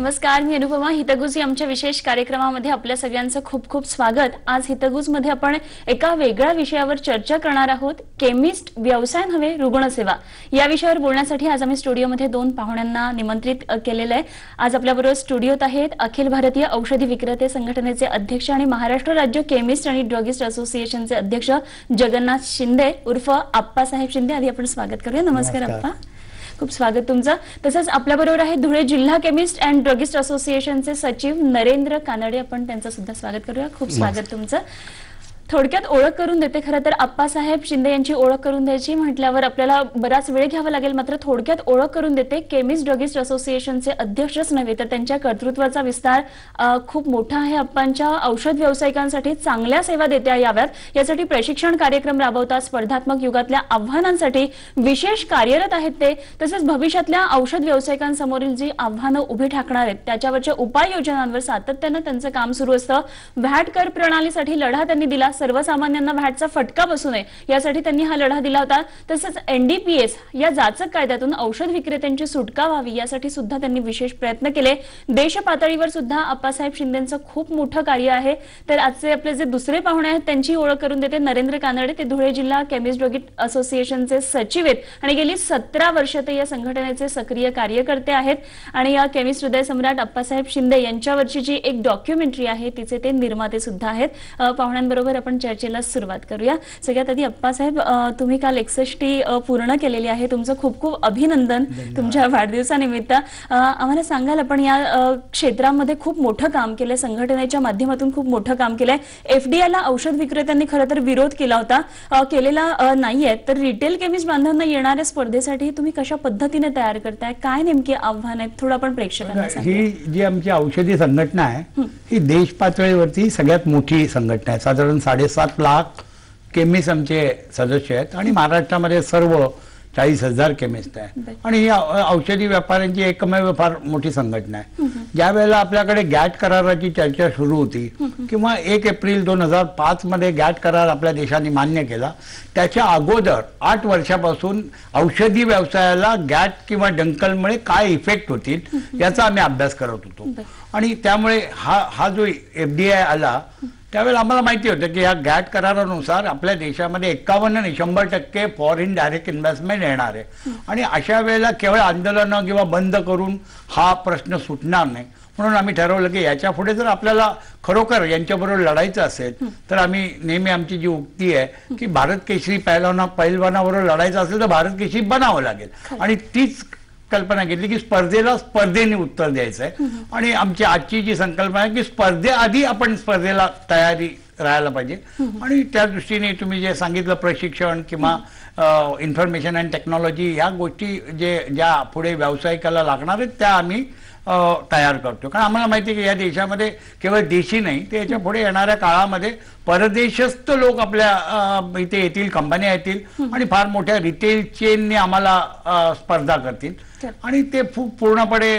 नमस्कार, मी अनुपमा. हितगुज या आमच्या विशेष कार्यक्रमामध्ये आपल्या सगळ्यांचं खूप खूप स्वागत. आज हितगुज मध्ये आपण एका वेगळ्या विषयावर चर्चा करणार आहोत. केमिस्ट व्यवसाय नव्हे रुग्णसेवा या विषयावर बोलण्यासाठी आज आम्ही स्टुडिओमध्ये दोन पाहुण्यांना निमंत्रित केलेलं आहे. आज आपल्याबरोबर स्टुडिओत आहेत अखिल भारतीय औषधी विक्रेते संघटनेचे अध्यक्ष आणि महाराष्ट्र राज्य केमिस्ट आणि ड्रगिस्ट असोसिएशनचे अध्यक्ष जगन्नाथ शिंदे उर्फ आप्पासाहेब शिंदे. आधी आपण स्वागत करूया. नमस्कार आप्पा, खूप स्वागत तुमचं. तसंच आपल्याबरोबर आहे धुळे जिल्हा केमिस्ट अँड ड्रगिस्ट असोसिएशनचे सचिव नरेंद्र कानडे. आपण त्यांचं सुद्धा स्वागत करूया. खूप स्वागत तुमचं. थोडक्यात ओळख करून देते. खरं तर आप्पासाहेब शिंदे यांची ओळख करून द्यायची म्हटल्यावर आपल्याला बराच वेळ घ्यावा लागेल, मात्र थोडक्यात ओळख करून देते. केमिस्ट ड्रगिस्ट असोसिएशनचे अध्यक्षच नव्हे तर त्यांच्या कर्तृत्वाचा विस्तार खूप मोठा आहे. आप्पांच्या औषध व्यावसायिकांसाठी चांगल्या सेवा देता याव्यात यासाठी प्रशिक्षण कार्यक्रम राबवतात. स्पर्धात्मक युगातल्या आव्हानांसाठी विशेष कार्यरत आहेत ते. तसेच भविष्यातल्या औषध व्यावसायिकांसमोरील जी आव्हानं उभी ठाकणार आहेत त्याच्यावरच्या उपाययोजनांवर सातत्यानं त्यांचं काम सुरू असतं. व्हॅट कर प्रणालीसाठी लढा त्यांनी दिला. सर्वसामान्यांना व्हॅटचा फटका बसू नये यासाठी त्यांनी हा लढा दिला होता. तसेच एनडीपीएस या जाचक कायद्यातून औषध विक्रेत्यांची सुटका व्हावी यासाठी सुद्धा त्यांनी विशेष प्रयत्न केले. देश पातळीवर सुद्धा आप्पासाहेब शिंदेंचं खूप मोठं कार्य आहे. तर आजचे आपले जे दुसरे पाहुणे आहेत त्यांची ओळख करून देते. नरेंद्र कानडे, ते धुळे जिल्हा केमिस्ट ड्रगिस्ट असोसिएशनचे सचिव आहेत आणि गेली 17 वर्ष ते या संघटनेचे सक्रिय कार्यकर्ते आहेत. आणि या केमिस्ट हृदय सम्राट आप्पासाहेब शिंदे यांच्यावरची जी एक डॉक्युमेंटरी आहे तिचे ते निर्माते सुद्धा आहेत. पाहुण्यांबरोबर आपण चर्चेला सुरुवात करूया. सगळ्यात आधी आप्पासाहेब, तुम्ही काल 61 पूर्ण केलेली आहे. तुमचं खूप खूप अभिनंदन तुमच्या वाढदिवसानिमित्त. आम्हाला सांगाल, आपण या क्षेत्रामध्ये खूप मोठं काम केलंय, संघटनेच्या माध्यमातून खूप मोठं काम केलंय. एफडीआय ला औषध विक्रेत्यांनी खरं तर विरोध केला होता, केलेला नाहीये. तर रिटेल केमिस्ट बांधवांना येणाऱ्या स्पर्धेसाठी तुम्ही कशा पद्धतीने तयार करताय, काय नेमकी आव्हान आहेत, थोडं आपण प्रेक्षकांना सांगा. ही जी आमची औषधी संघटना आहे ही देश पातळीवरती सगळ्यात मोठी संघटना आहे. साधारण 7.5 लाख केमिस्ट आमचे सदस्य आहेत आणि महाराष्ट्रामध्ये सर्व 40,000 केमिस्ट आहे. आणि ही औषधी व्यापाऱ्यांची एकमेव फार मोठी संघटना आहे. ज्या वेळेला आपल्याकडे गॅट कराराची चर्चा सुरू होती किंवा 1 एप्रिल 2005 मध्ये गॅट करार आपल्या देशाने मान्य केला, त्याच्या अगोदर 8 वर्षापासून औषधी व्यवसायाला गॅट किंवा डंकलमुळे काय इफेक्ट होतील याचा आम्ही अभ्यास करत होतो. आणि त्यामुळे हा जो एफडीआय आला त्यावेळेला आम्हाला माहिती होतं की या गॅट करारानुसार आपल्या देशामध्ये 51 नाही 100% फॉरेन डायरेक्ट इन्व्हेस्टमेंट येणार आहे. आणि अशा वेळेला केवळ आंदोलनं किंवा बंद करून हा प्रश्न सुटणार नाही. म्हणून आम्ही ठरवलं की याच्या पुढे जर आपल्याला खरोखर यांच्याबरोबर लढायचं असेल तर आम्ही नेहमी आमची जी उक्ती आहे की भारत केसरी पैलवानाबरोबर लढायचं असेल तर भारत केसरी बनावं लागेल. आणि तीच कल्पना घेतली की स्पर्धेला स्पर्धेने उत्तर द्यायचं आहे. आणि आमची आजची जी संकल्पना आहे की स्पर्धेआधी आपण स्पर्धेला तयारी राहायला पाहिजे. आणि त्या दृष्टीने तुम्ही जे सांगितलं प्रशिक्षण किंवा इन्फॉर्मेशन अँड टेक्नॉलॉजी या गोष्टी ज्या पुढे व्यावसायिकाला लागणार आहेत त्या आम्ही तयार करतो. कारण आम्हाला माहिती आहे की या देशामध्ये केवळ देशी नाही तर याच्या पुढे येणाऱ्या काळामध्ये परदेशस्थ लोक आपल्या इथे येतील, कंपन्या येतील आणि फार मोठ्या रिटेल चेनने आम्हाला स्पर्धा करतील. आणि ते पूर्णपणे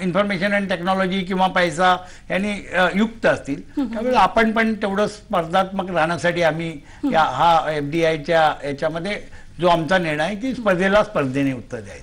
इन्फॉर्मेशन अँड टेक्नॉलॉजी किंवा पैसा यांनी युक्त असतील. त्यामुळे आपण पण तेवढं स्पर्धात्मक राहण्यासाठी आम्ही हा एफडीआयच्या याच्यामध्ये जो आमचा निर्णय आहे की स्पर्धेला स्पर्धेने उत्तर द्यायचं.